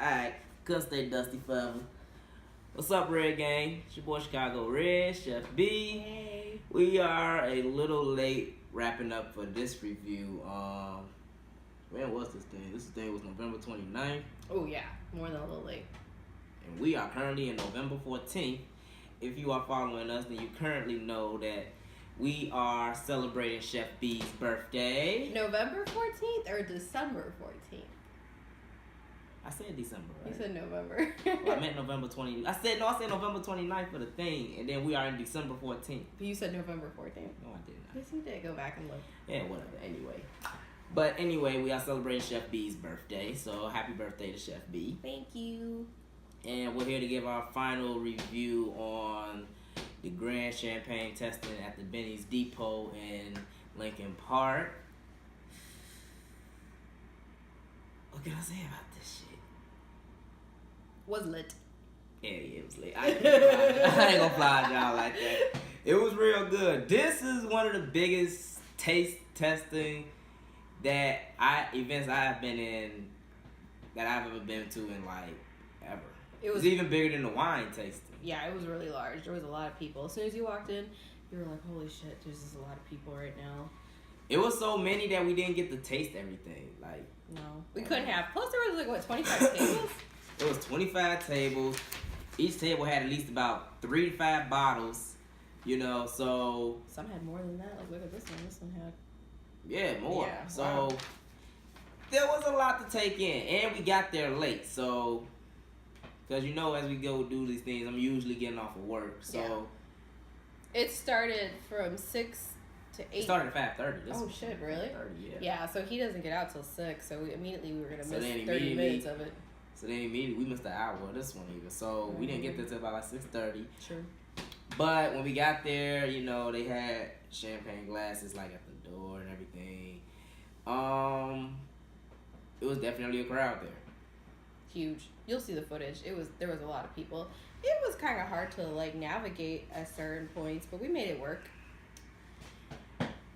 Alright, couldn't stay dusty forever. What's up, Red Gang? It's your boy Chicago Red, Chef B. Hey. We are a little late wrapping up for this review. When was this thing? This thing was November 29th. Oh yeah, more than a little late. And we are currently in November 14th. If you are following us, then you currently know that we are celebrating Chef B's birthday. November 14th or December 14th? I said December, right? You said November. Well, I meant November 20th. I said November 29th for the thing, and then we are in December 14th. But you said November 14th. No, I did not. Yes, you did. Go back and look. Yeah, whatever. Anyway, we are celebrating Chef B's birthday, so happy birthday to Chef B. Thank you. And we're here to give our final review on the Grand Champagne testing at the Binny's Depot in Lincoln Park. What can I say about this shit? Was lit. Yeah, it was lit. I ain't gonna fly at y'all like that. It was real good. This is one of the biggest taste testing events I've been in that I've ever been to in like ever. It was even bigger than the wine tasting. Yeah, it was really large. There was a lot of people. As soon as you walked in, you were like, holy shit, there's just a lot of people right now. It was so many that we didn't get to taste everything. Like, no, we couldn't have. Plus, there was like, what, 25 tables? It was 25 tables. Each table had at least about 3 to 5 bottles, you know, so... Some had more than that. Like, look at this one. This one had... Yeah, more. Yeah, so, wow. There was a lot to take in. And we got there late, so... Because, you know, as we go do these things, I'm usually getting off of work, so... Yeah. It started from 6 to 8. It started at 5:30. Oh, shit, really? 5:30, yeah. Yeah, so he doesn't get out till 6, so immediately we were going to miss then 30 minutes of it. So then immediately we missed the hour of this one even. So we didn't get there till about like 6:30. Sure. But when we got there, you know, they had champagne glasses like at the door and everything. It was definitely a crowd there. Huge. You'll see the footage. There was a lot of people. It was kind of hard to like navigate at certain points, but we made it work.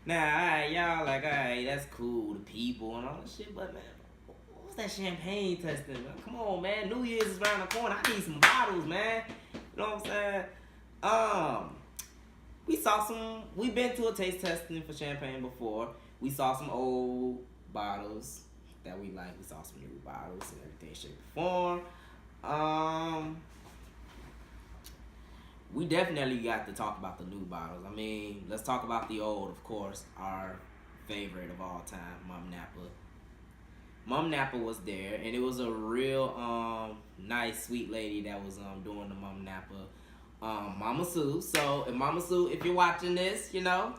Nah, alright, y'all like, alright, that's cool, the people and all that shit, but man, what's that champagne testing? Man? Come on, man. New Year's is around the corner. I need some bottles, man. You know what I'm saying? We've been to a taste testing for champagne before. We saw some old bottles that we like. We saw some new bottles and everything, shape, and form. We definitely got to talk about the new bottles. I mean, let's talk about the old, of course. Our favorite of all time, Mum Napa. Mum Napa was there, and it was a real nice, sweet lady that was doing the Mum Napa. Mama Sue. So, Mama Sue, if you're watching this, you know,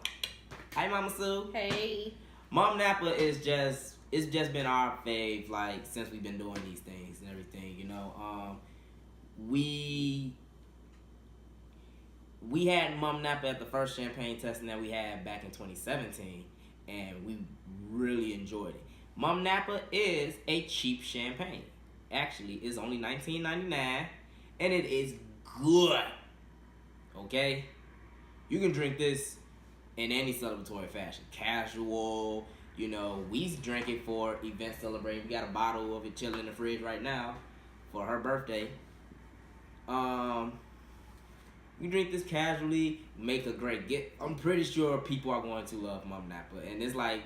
hi, Mama Sue. Hey. Mum Napa it's just been our fave, like, since we've been doing these things and everything, you know. We had Mum Napa at the first champagne testing that we had back in 2017, and we really enjoyed it. Mum Napa is a cheap champagne. Actually, it's only $19.99, and it is good. Okay? You can drink this in any celebratory fashion. Casual, you know, we drink it for event celebration. We got a bottle of it chilling in the fridge right now for her birthday. You drink this casually, make a great gift. I'm pretty sure people are going to love Mum Napa. And it's like,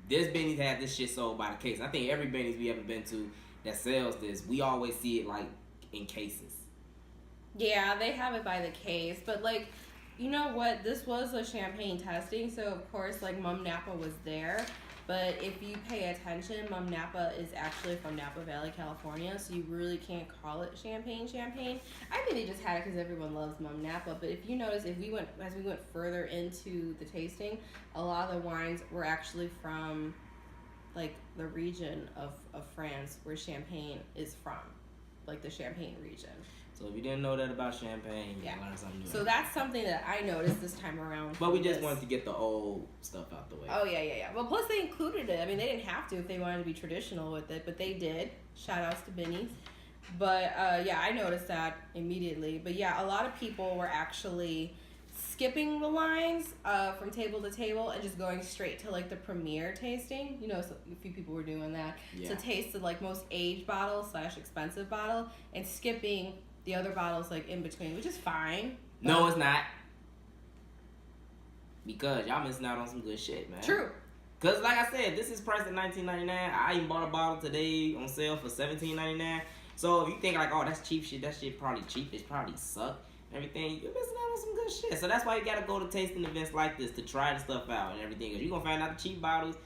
this Binny's had this shit sold by the case. I think every Binny's we ever been to that sells this, we always see it like in cases. Yeah, they have it by the case. But like, you know what? This was a champagne testing, so of course like Mum Napa was there. But if you pay attention, Mum Napa is actually from Napa Valley, California, so you really can't call it champagne. I think they just had it because everyone loves Mum Napa. But if you notice, as we went further into the tasting, a lot of the wines were actually from like the region of France where Champagne is from, like the Champagne region. So if you didn't know that about champagne, you learned something new. So that's something that I noticed this time around. But we just wanted to get the old stuff out the way. Oh, yeah. Well, plus they included it. I mean, they didn't have to if they wanted to be traditional with it, but they did. Shout outs to Binny's. But, yeah, I noticed that immediately. But, yeah, a lot of people were actually skipping the lines from table to table and just going straight to like the premier tasting. You know, so a few people were doing that to taste the like most aged bottle / expensive bottle, and skipping the other bottles like in between, which is fine. No, it's not. Because y'all missing out on some good shit, man. True. Cause like I said, this is priced at $19.99. I even bought a bottle today on sale for $17.99. So if you think like, oh, that's cheap shit, that shit probably cheap, it probably suck, everything, you're missing out on some good shit. So that's why you gotta go to tasting events like this to try the stuff out and everything. Cause you're gonna find out the cheap bottles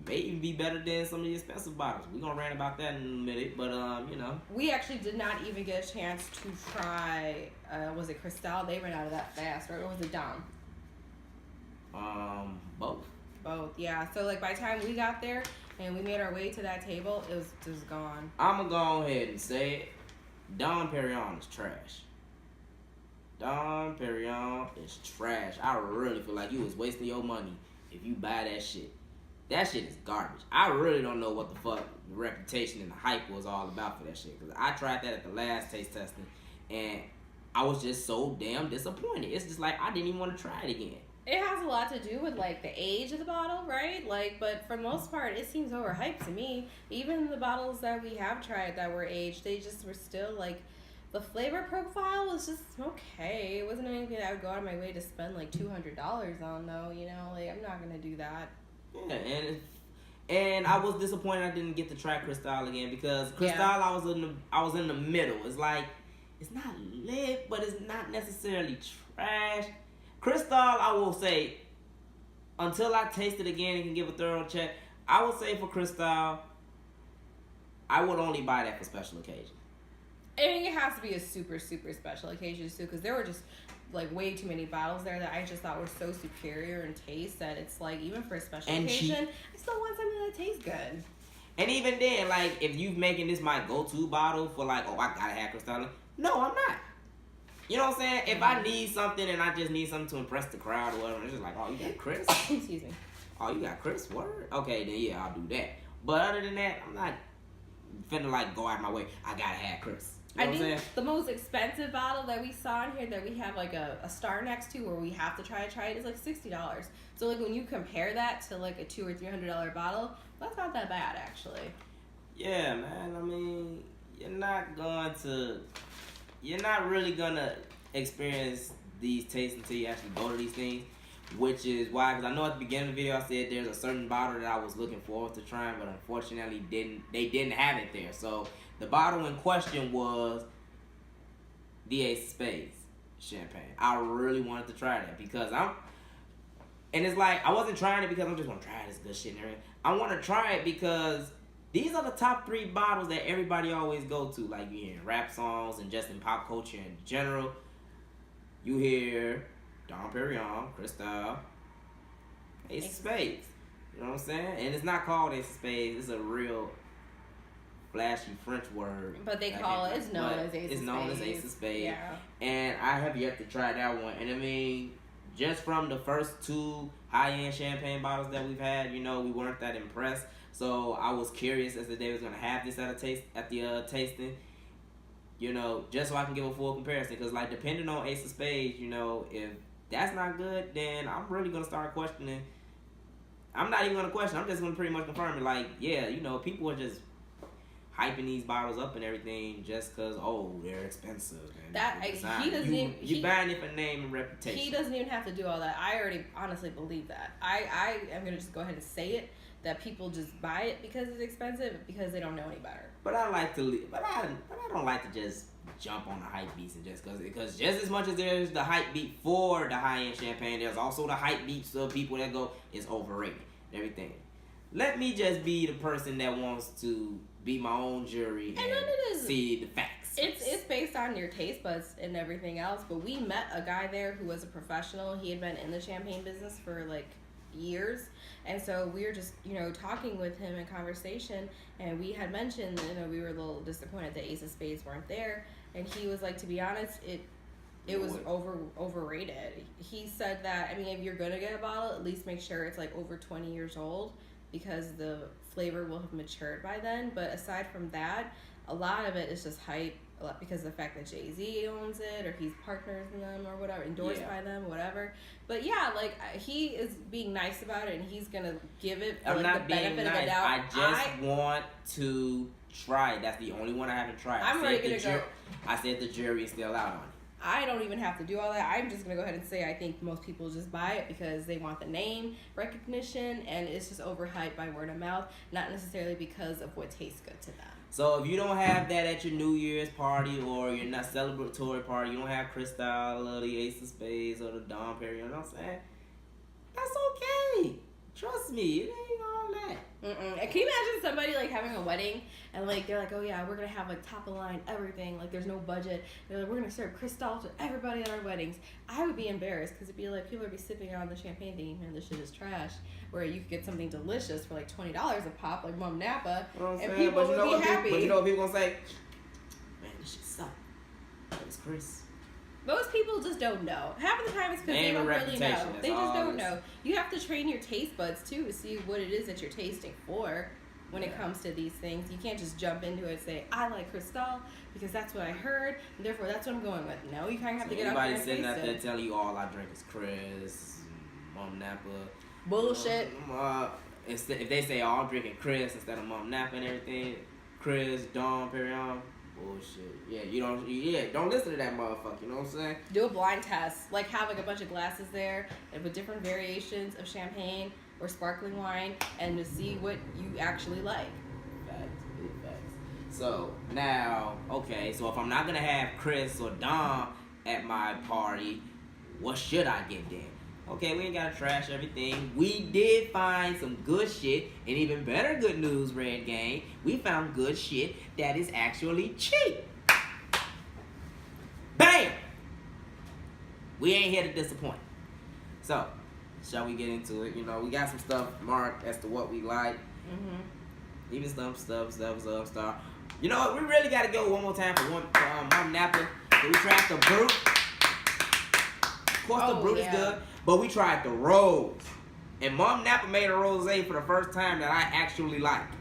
may even be better than some of the expensive bottles. We're gonna rant about that in a minute, but you know. We actually did not even get a chance to try, was it Cristal? They ran out of that fast, right? Or was it Dom? Both. Both, yeah. So like by the time we got there and we made our way to that table, it was just gone. I'ma go ahead and say it. Dom Perignon is trash. Dom Perignon is trash. I really feel like you was wasting your money if you buy that shit. That shit is garbage. I really don't know what the fuck the reputation and the hype was all about for that shit. Cause I tried that at the last taste testing and I was just so damn disappointed. It's just like I didn't even want to try it again. It has a lot to do with like the age of the bottle, right? Like, but for the most part, it seems overhyped to me. Even the bottles that we have tried that were aged, they just were still like, the flavor profile was just okay. It wasn't anything that I would go out of my way to spend like $200 on, though. You know, like I'm not gonna do that. Yeah, and I was disappointed I didn't get to try Cristal again because Cristal I was in the middle. It's like it's not lit, but it's not necessarily trash. Cristal, I will say, until I taste it again and can give a thorough check, I would say for Cristal, I would only buy that for special occasions. I mean, it has to be a super, super special occasion too, because there were just like way too many bottles there that I just thought were so superior in taste that it's like even for a special occasion, I still want something that tastes good. And even then, like if you making this my go-to bottle for like, oh, I gotta have Cristal, no, I'm not. You know what I'm saying? If I need something and I just need something to impress the crowd or whatever, it's just like, oh, you got Chris? Excuse me. Oh, you got Chris? Word? Okay, then yeah, I'll do that. But other than that, I'm not finna like go out of my way. I gotta have Chris. You know I think the most expensive bottle that we saw in here that we have like a star next to where we have to try it is like $60. So like when you compare that to like a $200 or $300 bottle, that's not that bad actually. Yeah, man. I mean, you're not really gonna experience these tastes until you actually go to these things, which is why, because I know at the beginning of the video I said there's a certain bottle that I was looking forward to trying, but unfortunately they didn't have it there. So the bottle in question was the Ace of Spades champagne. I really wanted to try that because and it's like I wasn't trying it because I'm just gonna try this good shit and everything. I want to try it because these are the top 3 bottles that everybody always go to. Like you hear in rap songs and just in pop culture in general. You hear Dom Perignon, Cristal, Ace of Spades. You know what I'm saying? And it's not called Ace of Spades. It's a real flashy French word. But they call it, it's known as Ace of Spades. It's known as Ace of Spades. Yeah. And I have yet to try that one. And I mean, just from the first 2 high-end champagne bottles that we've had, you know, we weren't that impressed. So I was curious as to they was gonna have this at the tasting, you know, just so I can give a full comparison. Cause like depending on Ace of Spades, you know, if that's not good, then I'm really gonna start questioning. I'm not even gonna question. I'm just gonna pretty much confirm it. Like, yeah, you know, people are just hyping these bottles up and everything just cause they're expensive. And he buying it for name and reputation. He doesn't even have to do all that. I already honestly believe that. I am gonna just go ahead and say it. That people just buy it because it's expensive because they don't know any better. But I don't like to just jump on the hype beats and because just as much as there's the hype beat for the high end champagne, there's also the hype beats of people that go it's overrated and everything. Let me just be the person that wants to be my own jury and see the facts. It's based on your taste buds and everything else. But we met a guy there who was a professional. He had been in the champagne business for like years, and so we were just talking with him in conversation, and we had mentioned we were a little disappointed that Ace of Spades weren't there, and he was like, to be honest, it was overrated. He said that if you're gonna get a bottle, at least make sure it's like over 20 years old, because the flavor will have matured by then. But aside from that, a lot of it is just hype. A lot because of the fact that Jay-Z owns it, or he's partners in them, or whatever, endorsed by them, whatever. But yeah, like he is being nice about it, and he's gonna give it I'm like not the being benefit nice. of the doubt. I just want to try it. That's the only one I haven't tried. I'm already gonna go. I said the jury is still out on it. I don't even have to do all that. I'm just gonna go ahead and say I think most people just buy it because they want the name recognition, and it's just overhyped by word of mouth, not necessarily because of what tastes good to them. So if you don't have that at your New Year's party or your not celebratory party, you don't have Cristal or the Ace of Spades or the Dom Perignon, you know what I'm saying? That's okay. Trust me, it ain't all that. And can you imagine somebody like having a wedding and like they're like, oh yeah, we're gonna have like top of line everything, like there's no budget. They're like, we're gonna serve Cristal to everybody at our weddings. I would be embarrassed because it'd be like people would be sipping on the champagne thinking, man, this shit is trash. Where you could get something delicious for like $20 a pop, like Mom Napa, You know what I'm and saying? people would be happy. But you know what people gonna say? Man, this shit suck. It's Chris. Most people just don't know. Half of the time it's because they don't really know. They just don't know. You have to train your taste buds too to see what it is that you're tasting for when it comes to these things. You can't just jump into it and say, I like Cristal because that's what I heard, and therefore that's what I'm going with. No, you kind of have to get out there and taste it. Anybody sitting out there telling you all I drink is Chris, Mom Napa. Bullshit. If they say, oh, I'm drinking Chris instead of Mom Napa and everything, Chris, Dom Perignon. Bullshit. Don't listen to that motherfucker, you know what I'm saying? Do a blind test. Like have like a bunch of glasses there and with different variations of champagne or sparkling wine and to see what you actually like. Facts. So now, okay, so if I'm not gonna have Chris or Dom at my party, what should I get then? Okay, we ain't gotta trash everything. We did find some good shit, and even better good news, Red Gang. We found good shit that is actually cheap. Bam! We ain't here to disappoint. So, shall we get into it? You know, we got some stuff marked as to what we like. Even some stuff. You know what? We really gotta go one more time for Mom Napa. So we tried the Brut. Of course, the Brut is good. But we tried the Rose. And Mom Napa made a rosé for the first time that I actually liked.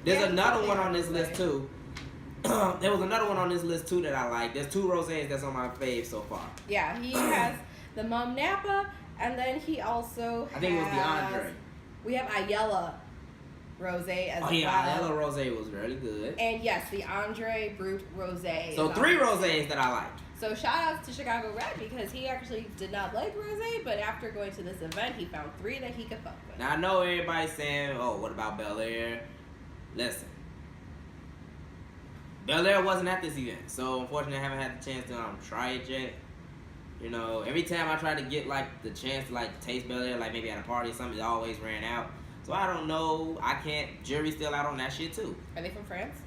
There's another one on this list too. There was another one on this list too that I like. There's two rosés that's on my fave so far. Yeah, he has the Mom Napa, and then he also I think it was the Andre. We have Ayala rosé as well. Oh yeah, Ayala rosé was really good. And yes, the Andre Brut rosé. So three rosés that I liked. So shout outs to Chicago Red because he actually did not like rosé, but after going to this event, he found three that he could fuck with. Now I know everybody's saying, "Oh, what about Bel Air?" Listen, Bel Air wasn't at this event, so unfortunately, I haven't had the chance to try it yet. You know, every time I try to get like the chance to like taste Bel Air, like maybe at a party or something, it always ran out. So I don't know. I can't. Jury's still out on that shit too. Are they from France?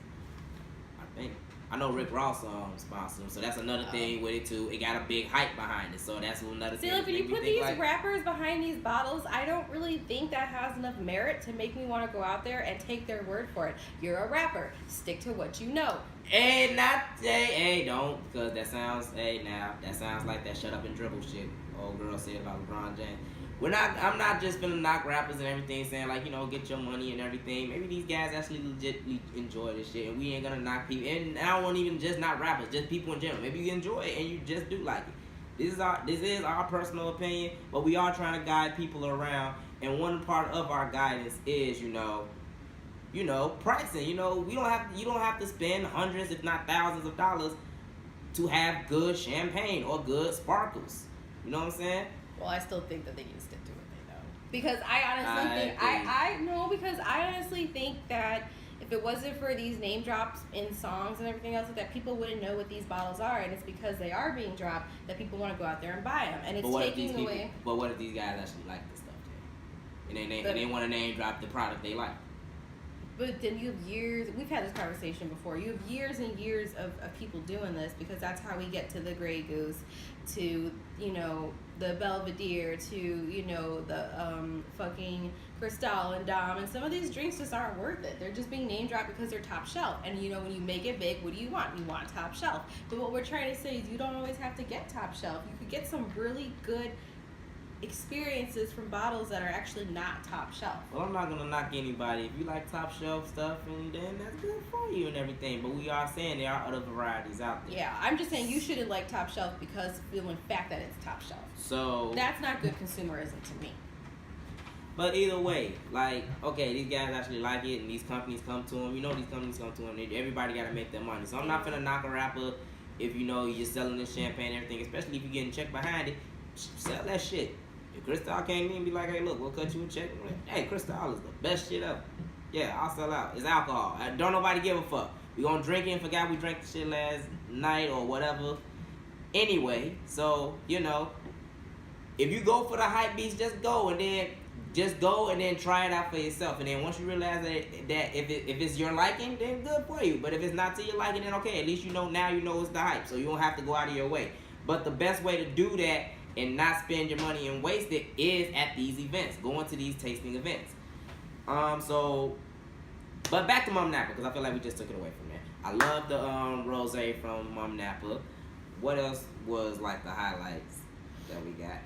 I think. I know Rick Ross sponsored them, so that's another thing with it too. It got a big hype behind it, so that's another thing. See, like when you put these rappers behind these bottles, I don't really think that has enough merit to make me want to go out there and take their word for it. You're a rapper. Stick to what you know. Don't, because that sounds like that shut up and dribble shit old girl said about LeBron James. I'm not just gonna knock rappers and everything, saying like, you know, get your money and everything. Maybe these guys actually legitimately enjoy this shit, and we ain't gonna knock people. And I don't want even just not rappers, just people in general. Maybe you enjoy it and you just do like it. This is our personal opinion, but we are trying to guide people around. And one part of our guidance is, you know, pricing. You know, you don't have to spend hundreds, if not thousands of dollars to have good champagne or good sparkles. You know what I'm saying? Well, I still think that they need to stick to what they know. Because I honestly think that if it wasn't for these name drops in songs and everything else like that, people wouldn't know what these bottles are, and it's because they are being dropped that people want to go out there and buy them, and it's taking away. But what if these guys actually like this stuff, Jay? And they want to name drop the product they like? But then you have years, we've had this conversation before, you have years and years of people doing this, because that's how we get to the Grey Goose, to, you know, the Belvedere, to, you know, the fucking Cristal and Dom, and some of these drinks just aren't worth it. They're just being name dropped because they're top shelf. And, you know, when you make it big, what do you want? You want top shelf. But what we're trying to say is you don't always have to get top shelf. You could get some really good experiences from bottles that are actually not top shelf. Well, I'm not gonna knock anybody. If you like top shelf stuff, and then that's good for you and everything. But we are saying there are other varieties out there. Yeah, I'm just saying you shouldn't like top shelf because of the fact that it's top shelf. So that's not good consumerism to me. But either way, like, okay, these guys actually like it, and these companies come to them. You know, these companies come to them. Everybody got to make their money. So I'm not finna knock a rapper if you know you're selling this champagne and everything, especially if you're getting checked behind it. Sell that shit. If Cristal came in and be like, hey, look, we'll cut you a check. I'm like, hey, Cristal is the best shit ever. Yeah, I'll sell out. It's alcohol. Don't nobody give a fuck. We gonna drink it and forgot we drank the shit last night or whatever. Anyway, so, you know, if you go for the hype beast, just go and then try it out for yourself. And then once you realize that if it's your liking, then good for you. But if it's not to your liking, then okay, at least you know now you know it's the hype. So you don't have to go out of your way. But the best way to do that and not spend your money and waste it is at these events. Going to these tasting events. But back to Mum Napa, because I feel like we just took it away from there. I love the rosé from Mum Napa. What else was like the highlights that we got?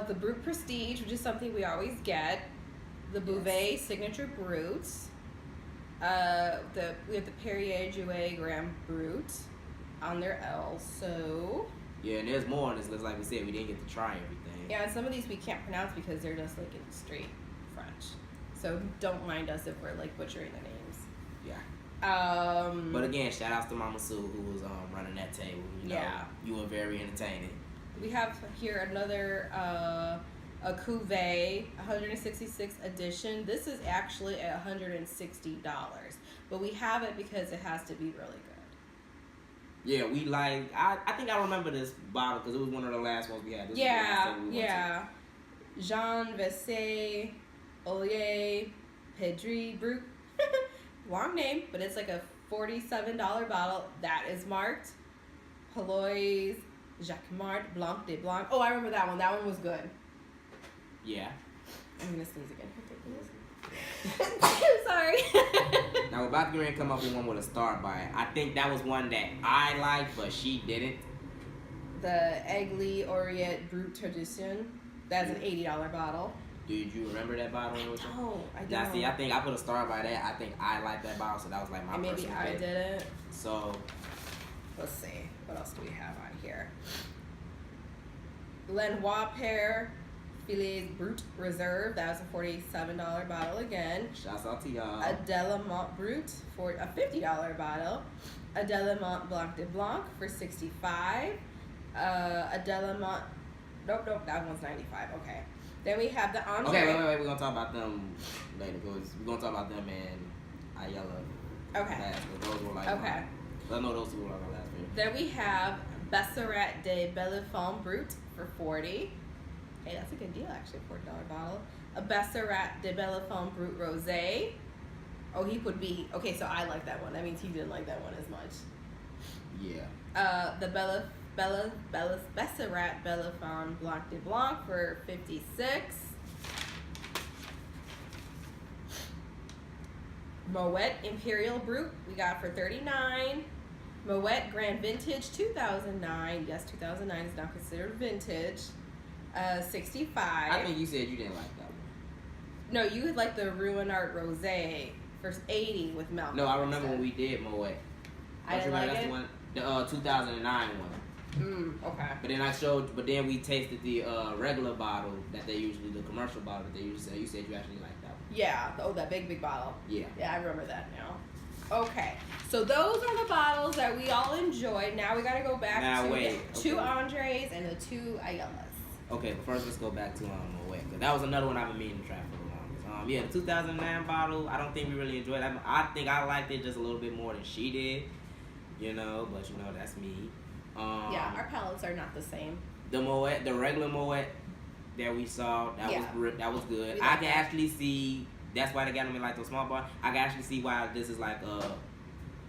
The Brut Prestige, which is something we always get. The Bouvet Signature Brut. We have the Perrier Jouet Grand Brut on their L. So yeah, and there's more on this list. Like we said, we didn't get to try everything. Yeah, and some of these we can't pronounce because they're just like in straight French. So don't mind us if we're like butchering the names. Yeah. But again, shout outs to Mama Sue who was running that table. You know, yeah. You were very entertaining. We have here another a Cuvee 166 edition. This is actually at $160, but we have it because it has to be really good. Yeah, we like. I think I remember this bottle because it was one of the last ones we had. This yeah. Jean Vessé Ollier Pedri Brut. Long name, but it's like a $47 bottle that is marked Palois Jacquemart Blanc de Blanc. Oh, I remember that one. That one was good. Yeah. I'm gonna sneeze again. Sorry. Now we're about to get ready to come up with one with a star by it. I think that was one that I liked, but she didn't. The Aigle Orient Brut Tradition. That's an $80 bottle. Did you remember that bottle? I don't. Now, see, I think I put a star by that. I think I liked that bottle, so that was like my personal maybe I pick. didn't. So, let's see. What else do we have on here? Lenoir Pear Filet Brut Reserve. That was a $47 bottle again. Shouts out to y'all. A Delamont Brut for a $50 bottle. A Delamont Blanc de Blanc for $65. A Delamont. Nope. That one's $95. Okay. Then we have the Andre. Okay, wait. We're gonna talk about them later because we're gonna talk about them and Ayala. Okay. Last, those were like. Okay. I know those two were like our last favorite. Then we have Besserat de Bellefond Brut for $40. Hey, that's a good deal actually, $40 bottle. A Besserat de Bellefond Brut Rosé. Oh, he put B. Okay, so I like that one. That means he didn't like that one as much. Yeah. The Besserat Bellefond Blanc de Blanc for $56. Moet Imperial Brut we got for $39. Moet Grand Vintage 2009. Yes, 2009 is now considered vintage. $65. I think you said you didn't like that one. No, you would like the Ruinart Rosé for $80 with milk. No, I remember when we did Moet. I didn't like that's it? The 2009 one. Okay. But then we tasted the regular bottle that they usually, the commercial bottle that they usually sell. You said you actually liked that one. Yeah. Oh, that big bottle. Yeah. Yeah, I remember that now. Okay. So those are the bottles that we all enjoyed. Now we got to go back to the two Andres and the two Ayelas. Okay, but first let's go back to Moet. Because that was another one I've been meaning to try for the longest. Yeah, the 2009 bottle, I don't think we really enjoyed it. I think I liked it just a little bit more than she did. You know, but you know, that's me. Yeah, our palates are not the same. The Moet, the regular Moet that we saw, that was good. I can actually see, that's why they got them in like those small bars. I can actually see why this is like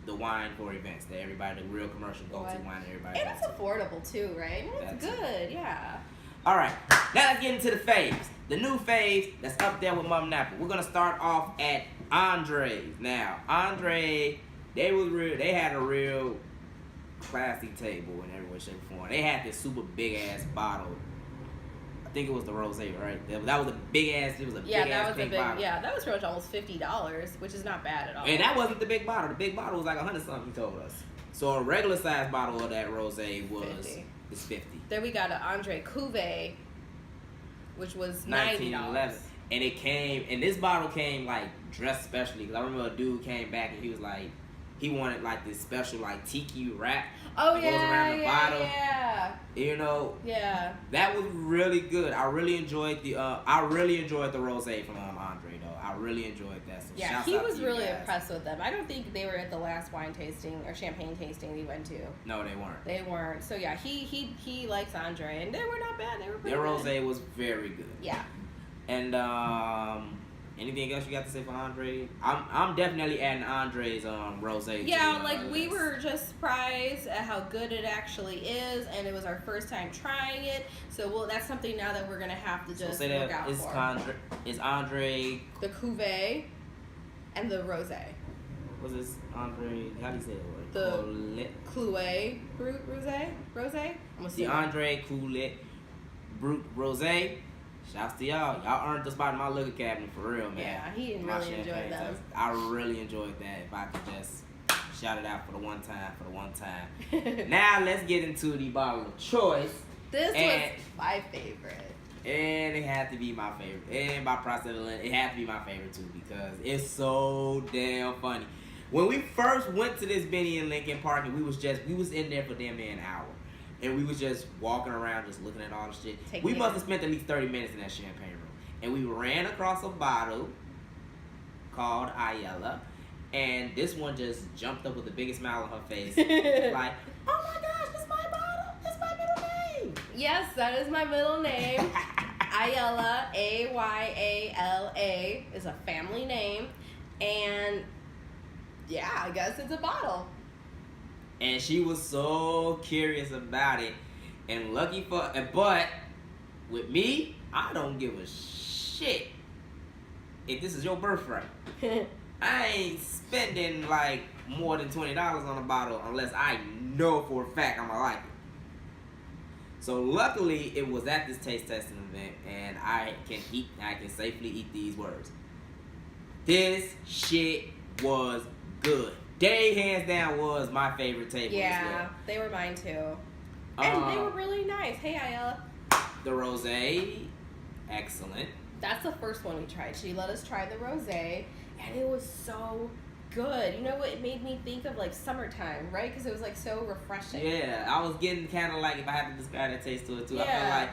the wine for events that everybody, the real commercial go-to wine that everybody And it's affordable too, right? It's good, yeah. All right, now let's get into the faves. The new faves that's up there with Mum Napa. We're gonna start off at Andre's. Now, Andre, they had a real classy table in every way, shape, or form. They had this super big ass bottle. I think it was the rosé, right? That was a big ass. It was a Yeah, big that ass was a pink big. bottle. Yeah, that was pretty much almost $50, which is not bad at all. And that wasn't the big bottle. The big bottle was like 100 something. He told us. So a regular size bottle of that rosé was 50. is 50. Then we got an Andre Cuvee, which was $90. 1911. And it came, and this bottle came like dressed specially. Cause I remember a dude came back and he was like, he wanted like this special like tiki wrap Oh that yeah, goes around the bottle. yeah. You know, Yeah. that was really good. I really enjoyed the rosé from Andre though. I really enjoyed that. So Yeah, shouts he out was to you really guys. impressed with them. I don't think they were at the last wine tasting or champagne tasting we went to. No, they weren't. They weren't. So yeah, he likes Andre, and they were not bad. They were pretty Their good. rosé was very good. Yeah. And anything else you got to say for Andre? I'm definitely adding Andre's rosé. Yeah, to like we list. were just surprised at how good it actually is, and it was our first time trying it. So that's something now that we're gonna have to So just say look that out for. is Andre. The Cuvée and the Rosé. What's this Andre? How do you say that word? The Cuvée Brut Rosé. Rosé. I'm The Andre Coulet Brut Rosé. Shouts to y'all. Y'all earned the spot in my liquor cabinet for real, man. Yeah, he My really enjoyed champagne them. test. I really enjoyed that. If I could just shout it out for the one time. Now let's get into the bottle of choice. This And- was my favorite. And it had to be my favorite. And by process of it had to be my favorite too because it's so damn funny. When we first went to this Binny in Lincoln Park, and we was in there for damn near an hour. And we was just walking around, just looking at all the shit. We must have spent at least 30 minutes in that champagne room. And we ran across a bottle called Ayala. And this one just jumped up with the biggest smile on her face. Like, oh my gosh, this is my bottle. That's my middle name. Yes, that is my middle name. Ayala, Ayala, is a family name. And yeah, I guess it's a bottle. And she was so curious about it. And but with me, I don't give a shit if this is your birthright. I ain't spending like more than $20 on a bottle unless I know for a fact I'm gonna like it. So luckily it was at this taste testing event and I can safely eat these words. This shit was good. They hands down was my favorite table as Yeah, well. they were mine too. And they were really nice. Hey, Ayala. The rosé, excellent. That's the first one we tried. She let us try the rosé, and it was so good. You know what? It made me think of like summertime, right? Because it was like so refreshing. Yeah, I was getting kind of like, if I had to describe that taste to it too, I Yeah. feel like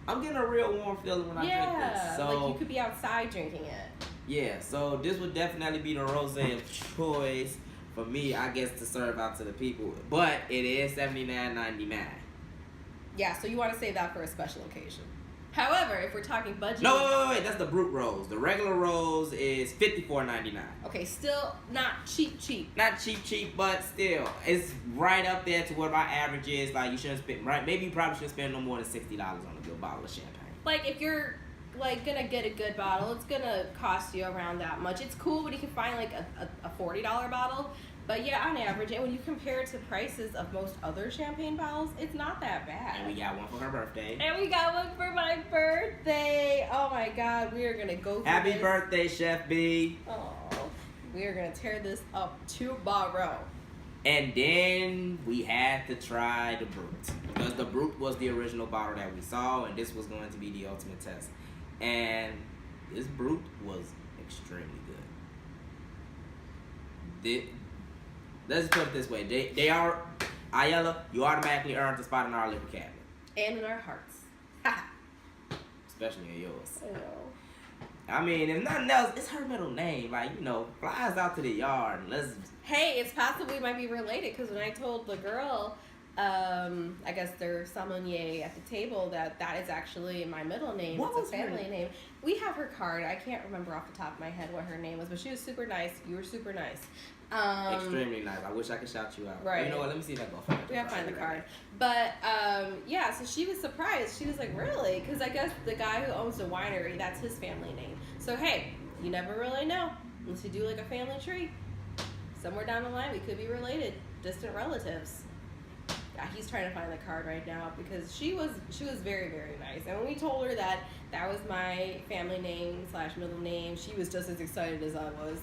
I'm getting a real warm feeling when I drink this. So like you could be outside drinking it. yeah, so this would definitely be the rosé of choice for me, I guess, to serve out to the people. But it is $79.99. Yeah, so you want to save that for a special occasion. However, if we're talking budget, No, wait, that's the Brut Rose. The regular Rose is $54.99. okay, still not cheap. Not cheap, but still, it's right up there to what my average is. Like, you shouldn't spend, right? Maybe you probably shouldn't spend no more than $60 on a good bottle of champagne. Like if you're like gonna get a good bottle, it's gonna cost you around that much. It's cool when you can find like a $40 bottle, but yeah, on average, and when you compare it to prices of most other champagne bottles, it's not that bad. And we got one for her birthday. And we got one for my birthday. Oh my God, we are gonna go. Happy birthday, Chef B. Oh, we are gonna tear this up tomorrow. And then we had to try the Brut. Because the Brut was the original bottle that we saw, and this was going to be the ultimate test. And this Brut was extremely good. Let's put it this way. They are, Ayala, you automatically earned the spot in our liquor cabinet. And in our hearts. Especially in yours. I know. I mean, if nothing else, it's her middle name. Like, fly us out to the yard and let's... Hey, it's possible we might be related because when I told the girl, I guess their sommelier at the table that is actually my middle name. What it's was a family her name. We have her card. I can't remember off the top of my head what her name was, but she was super nice. You were super nice. Extremely nice. I wish I could shout you out. Right. You know what? Let me see if I can go find it. We gotta find the card. But, yeah, so she was surprised. She was like, really? Because I guess the guy who owns the winery, that's his family name. So, hey, you never really know. Unless you do like a family tree. Somewhere down the line, we could be related. Distant relatives. Yeah, he's trying to find the card right now because she was very, very nice. And when we told her that was my family name / middle name, she was just as excited as I was,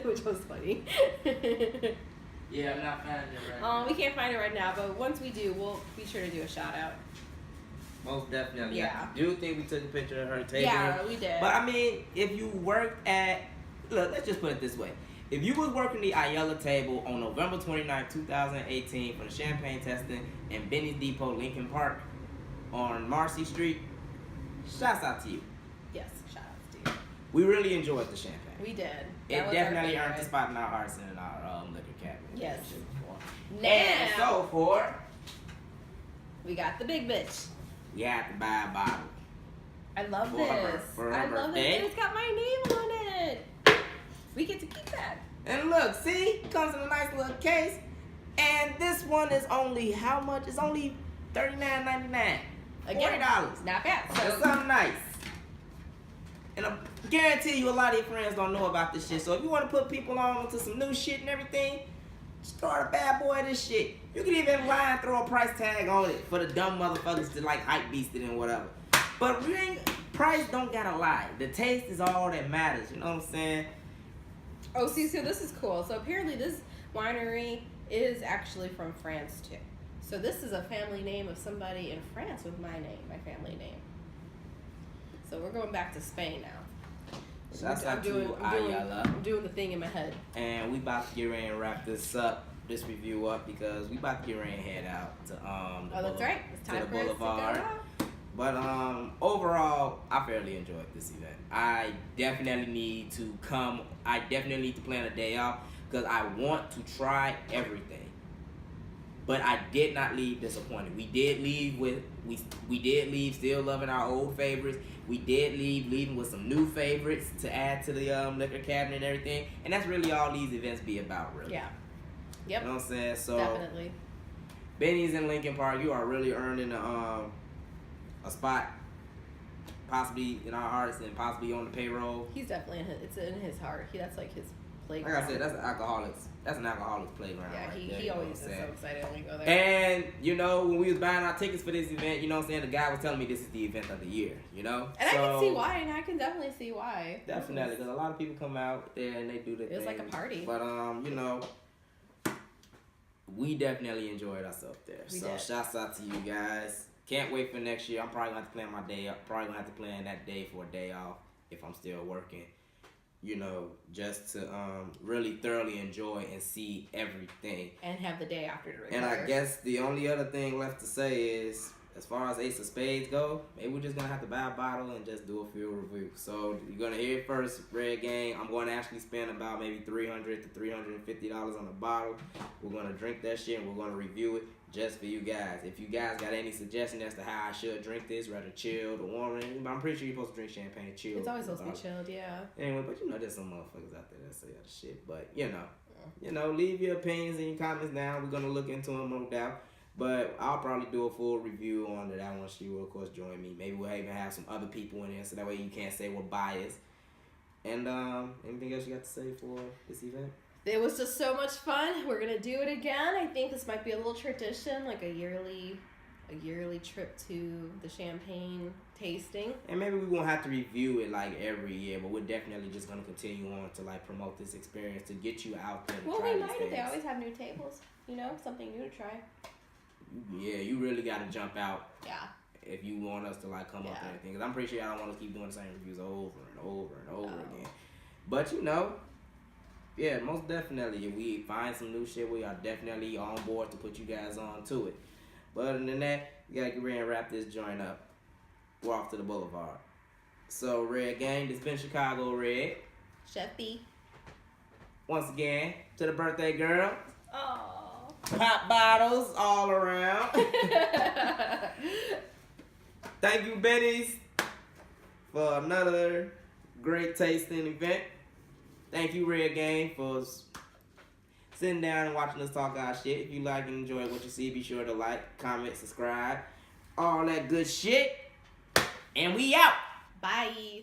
which was funny. Yeah, I'm not finding it right now. We can't find it right now, but once we do, we'll be sure to do a shout out. Most definitely. Yeah. I do think we took a picture of her table. Yeah, we did. But I mean, if you worked at, look, let's just put it this way. If you was working the Ayala table on November 29, 2018 for the champagne testing in Binny's Depot, Lincoln Park on Marcy Street, shouts out to you. Yes, shout out to you. We really enjoyed the champagne. We did. It definitely earned the spot in our hearts and in our liquor cabinet. Yes. And so for, we got the big bitch. we had to buy a bottle. I love For this. her I love birthday. this. And it's got my name on it. We get to keep that. And look, see, comes in a nice little case. And this one is only how much? It's only $39.99. Again, $40. not bad. It's So something nice. And I guarantee you a lot of your friends don't know about this shit. So if you want to put people on to some new shit and everything, start a bad boy of this shit. You can even lie and throw a price tag on it for the dumb motherfuckers to like hype beast it and whatever. But price don't gotta lie. The taste is all that matters. You know what I'm saying? oh, see, so this is cool. So apparently this winery is actually from France too. So this is a family name of somebody in France with my family name. So we're going back to Spain now. Shouts out to Ayala. I'm doing the thing in my head. And we about to get ready and wrap this review up because we about to get ready and head out to That's right. It's time for us to boulevard. go. But overall, I fairly enjoyed this event. I definitely need to come. I definitely need to plan a day off because I want to try everything. But I did not leave disappointed. We did leave still loving our old favorites. We did leaving with some new favorites to add to the liquor cabinet and everything. And that's really all these events be about, really. Yeah. Yep. You know what I'm saying? So Definitely. Benny's in Lincoln Park. You are really earning a spot, possibly in our hearts and possibly on the payroll. He's definitely it's in his heart. That's like his playground. Like I said, that's an alcoholic's playground. Yeah, right he there, you know always what is I'm so saying? excited when we go there. And you know, when we was buying our tickets for this event, you know what I'm saying, the guy was telling me this is the event of the year. You know, and I can see why, and I can definitely see why. Definitely, because a lot of people come out there and they do their thing. It was like a party. But you know, we definitely enjoyed ourselves there. We so did. shouts out to you guys. Can't wait for next year. I'm probably gonna have to plan my day up. Probably gonna have to plan that day for a day off if I'm still working. You know, just to really thoroughly enjoy and see everything. And have the day after to recover. And I guess the only other thing left to say is, as far as Ace of Spades go, maybe we're just gonna have to buy a bottle and just do a field review. So you're gonna hear it first, Red Gang. I'm gonna actually spend about maybe $300 to $350 on a bottle. We're gonna drink that shit and we're gonna review it just for you guys. If you guys got any suggestion as to how I should drink this, rather chilled or warm, I'm pretty sure you're supposed to drink champagne chilled. It's always supposed to be chilled, yeah. Anyway, but you know there's some motherfuckers out there that say other shit. But you know, leave your opinions and your comments down. We're gonna look into them, no doubt. But I'll probably do a full review on that once you will, of course, join me. Maybe we'll even have some other people in there, so that way you can't say we're biased. And anything else you got to say for this event? It was just so much fun. We're gonna do it again. I think this might be a little tradition, like a yearly trip to the champagne tasting. And maybe we won't have to review it like every year, but we're definitely just gonna continue on to like promote this experience to get you out there. To Well, try we these might. things. They always have new tables. You know, something new to try. Yeah, you really got to jump out. Yeah. If you want us to like come up Yeah. and everything, because I'm pretty sure I don't want to keep doing the same reviews over and over and over again. But you know, yeah, most definitely, if we find some new shit, we are definitely on board to put you guys on to it. But other than that, we gotta get ready and wrap this joint up. We're off to the boulevard. So Red Gang, this been Chicago Red. Chef B. Once again, to the birthday girl. Oh. Pop bottles all around. Thank you, Benny's, for another great tasting event. Thank you, Red Gang, for sitting down and watching us talk our shit. If you like and enjoy what you see, be sure to like, comment, subscribe, all that good shit. And we out. Bye.